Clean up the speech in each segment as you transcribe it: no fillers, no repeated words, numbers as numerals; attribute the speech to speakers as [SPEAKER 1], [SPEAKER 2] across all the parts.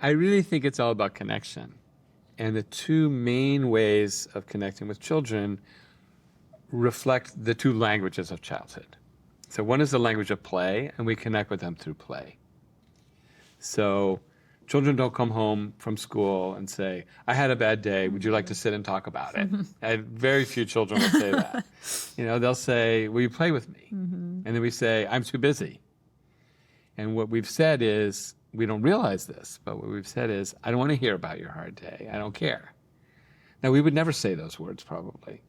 [SPEAKER 1] I really think it's all about connection. And the two main ways of connecting with children reflect the two languages of childhood. So one is the language of play, and we connect with them through play. So children don't come home from school and say, I had a bad day, would you like to sit and talk about it? Very few children will say that. They'll say, will you play with me? And then we say, I'm too busy. And what we've said is, we don't realize this, but what we've said is, I don't want to hear about your hard day. I don't care. Now, we would never say those words, probably.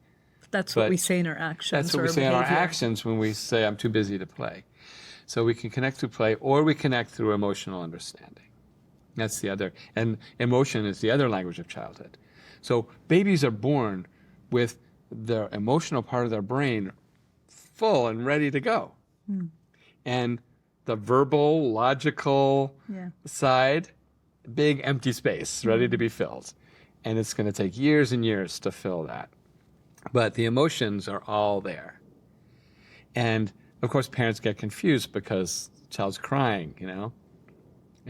[SPEAKER 2] That's what we say in our actions.
[SPEAKER 1] That's what we say in our actions when we say, I'm too busy to play. So we can connect through play, or we connect through emotional understanding. That's the other. And emotion is the other language of childhood. So babies are born with their emotional part of their brain full and ready to go. And the verbal, logical side, big empty space, ready to be filled. And it's going to take years and years to fill that. But the emotions are all there. And of course, parents get confused because the child's crying, and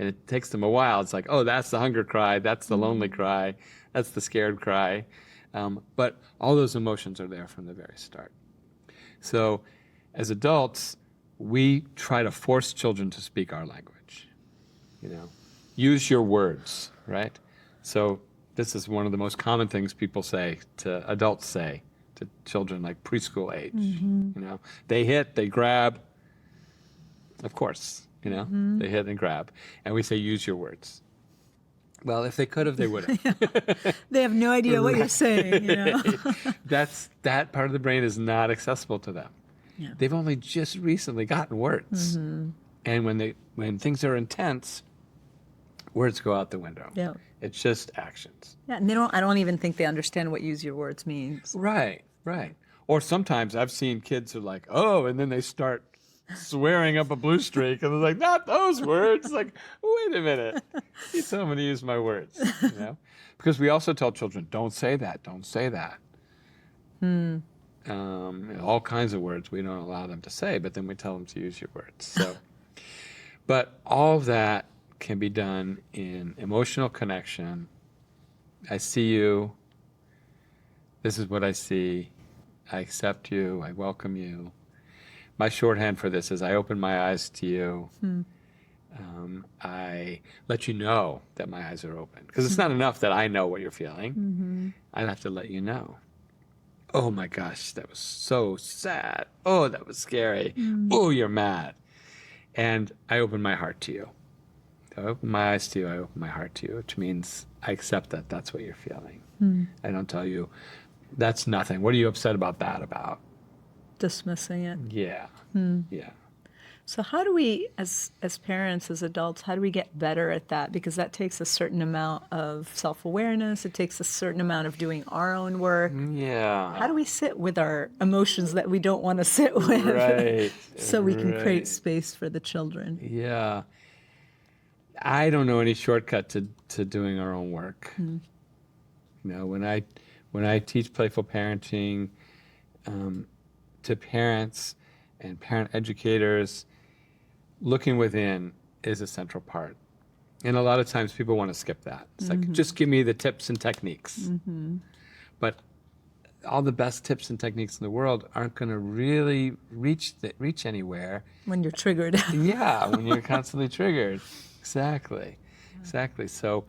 [SPEAKER 1] it takes them a while. It's like, oh, that's the hunger cry, that's the lonely cry, that's the scared cry. But all those emotions are there from the very start. So as adults, we try to force children to speak our language. Use your words, right? So this is one of the most common things people say to adults say to children like preschool age. They hit, they grab. Of course, they hit and grab. And we say, use your words. Well, if they could have, they would have.
[SPEAKER 2] They have no idea what you're saying,
[SPEAKER 1] That part of the brain is not accessible to them. Yeah. They've only just recently gotten words. And when things are intense, words go out the window. Yeah. It's just actions.
[SPEAKER 2] Yeah, and I don't even think they understand what use your words means.
[SPEAKER 1] Right. Or sometimes I've seen kids who are like, oh, and then they start swearing up a blue streak, and they're like, not those words. Like, wait a minute. You told me to use my words. Because we also tell children, don't say that, don't say that. All kinds of words we don't allow them to say, but then we tell them to use your words. So, but all of that can be done in emotional connection. I see you. This is what I see. I accept you. I welcome you. My shorthand for this is I open my eyes to you. I let you know that my eyes are open. Because it's not enough that I know what you're feeling. I have to let you know. Oh my gosh, that was so sad. Oh, that was scary. Oh, you're mad. And I open my heart to you. I open my eyes to you, I open my heart to you, which means I accept that that's what you're feeling. I don't tell you, that's nothing. What are you upset about that about?
[SPEAKER 2] Dismissing it.
[SPEAKER 1] Yeah. Yeah.
[SPEAKER 2] So how do we, as parents, as adults, how do we get better at that? Because that takes a certain amount of self-awareness. It takes a certain amount of doing our own work.
[SPEAKER 1] Yeah.
[SPEAKER 2] How do we sit with our emotions that we don't want to sit with?
[SPEAKER 1] Right.
[SPEAKER 2] So we can create space for the children.
[SPEAKER 1] Yeah. I don't know any shortcut to doing our own work. When I teach playful parenting to parents and parent educators, looking within is a central part. And a lot of times people want to skip that. It's like, just give me the tips and techniques. But all the best tips and techniques in the world aren't going to really reach anywhere. When
[SPEAKER 2] you're triggered.
[SPEAKER 1] Yeah, when you're constantly triggered. Exactly. So,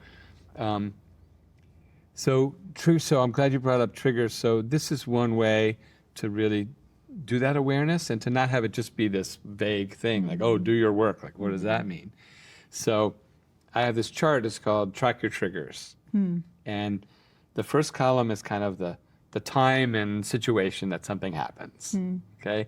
[SPEAKER 1] so I'm glad you brought up triggers. So this is one way to really do that awareness and to not have it just be this vague thing like, oh, do your work. Like, what does that mean? So I have this chart. It's called Track Your Triggers. And the first column is kind of the time and situation that something happens. Okay?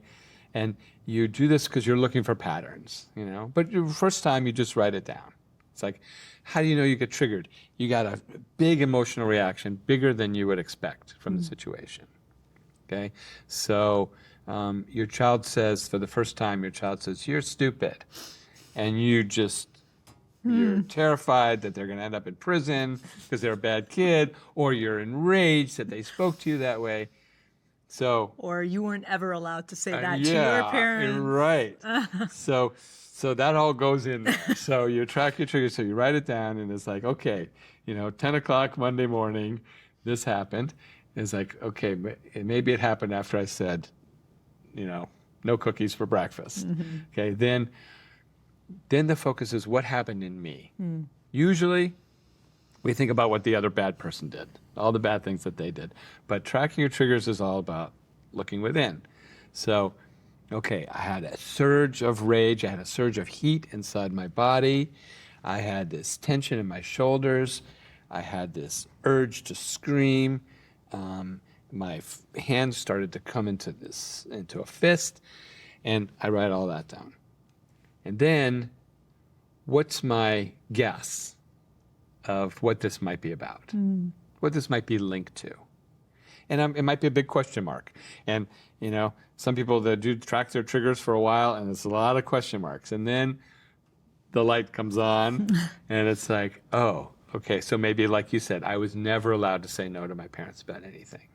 [SPEAKER 1] And you do this because you're looking for patterns, But the first time you just write it down. It's like, how do you know you get triggered? You got a big emotional reaction, bigger than you would expect from the situation. Okay? So your child says, for the first time, you're stupid. And you're terrified that they're going to end up in prison because they're a bad kid, or you're enraged that they spoke to you that way. So,
[SPEAKER 2] or you weren't ever allowed to say that to your parents.
[SPEAKER 1] Right. So So that all goes in there. So you track your triggers, so you write it down, and it's like, okay, 10 o'clock Monday morning, this happened. It's like, okay, maybe it happened after I said, no cookies for breakfast. Okay, then the focus is what happened in me. Usually, we think about what the other bad person did, all the bad things that they did. But tracking your triggers is all about looking within. So, okay, I had a surge of rage. I had a surge of heat inside my body. I had this tension in my shoulders. I had this urge to scream. My hands started to come into a fist. And I write all that down. And then, what's my guess of what this might be about? What this might be linked to? And it might be a big question mark. And, some people that do track their triggers for a while, and it's a lot of question marks. And then the light comes on, and it's like, oh, okay, so maybe, like you said, I was never allowed to say no to my parents about anything.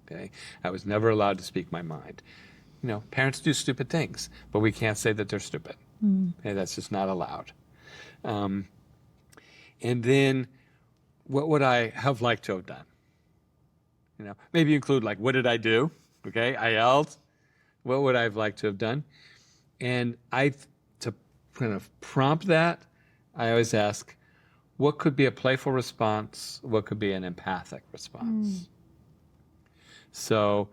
[SPEAKER 1] Okay? I was never allowed to speak my mind. Parents do stupid things, but we can't say that they're stupid. Okay, that's just not allowed. And then, what would I have liked to have done? Maybe include, like, what did I do? Okay, I yelled. What would I have liked to have done? And to kind of prompt that, I always ask, what could be a playful response? What could be an empathic response? So,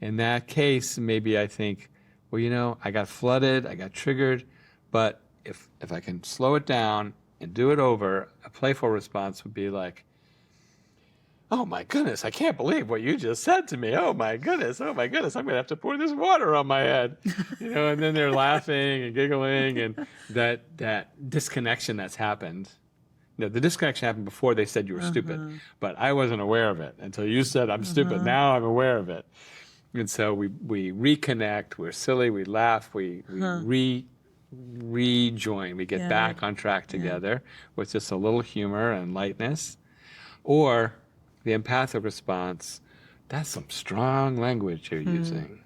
[SPEAKER 1] in that case, maybe I think, well, I got flooded, I got triggered, but if I can slow it down and do it over, a playful response would be like, oh my goodness, I can't believe what you just said to me. Oh my goodness, I'm going to have to pour this water on my head. And then they're laughing and giggling, and that disconnection that's happened. The disconnection happened before they said you were stupid, but I wasn't aware of it until you said I'm stupid. Now I'm aware of it. And so we reconnect, we're silly, we laugh, we rejoin, we get back on track together with just a little humor and lightness. Or the empathic response, that's some strong language you're using.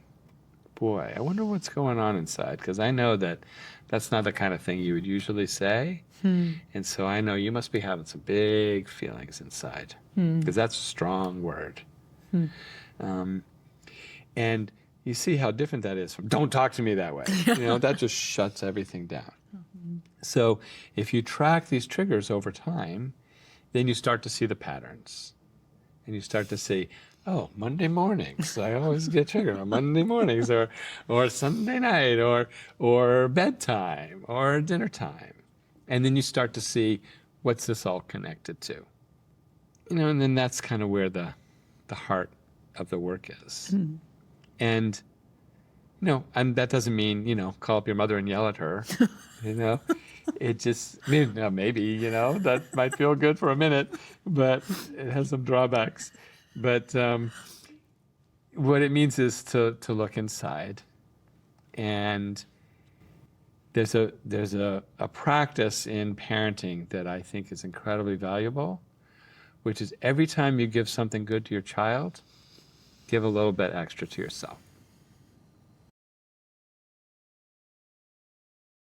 [SPEAKER 1] Boy, I wonder what's going on inside, because I know that's not the kind of thing you would usually say. And so I know you must be having some big feelings inside, because that's a strong word. And you see how different that is from, don't talk to me that way. That just shuts everything down. So if you track these triggers over time, then you start to see the patterns. And you start to see, oh, Monday mornings, I always get triggered on Monday mornings, or Sunday night, or bedtime, or dinner time. And then you start to see, what's this all connected to? And then that's kind of where the heart of the work is. And, and that doesn't mean, call up your mother and yell at her, It just, maybe, that might feel good for a minute, but it has some drawbacks. But what it means is to look inside. And there's a practice in parenting that I think is incredibly valuable, which is every time you give something good to your child, give a little bit extra to yourself.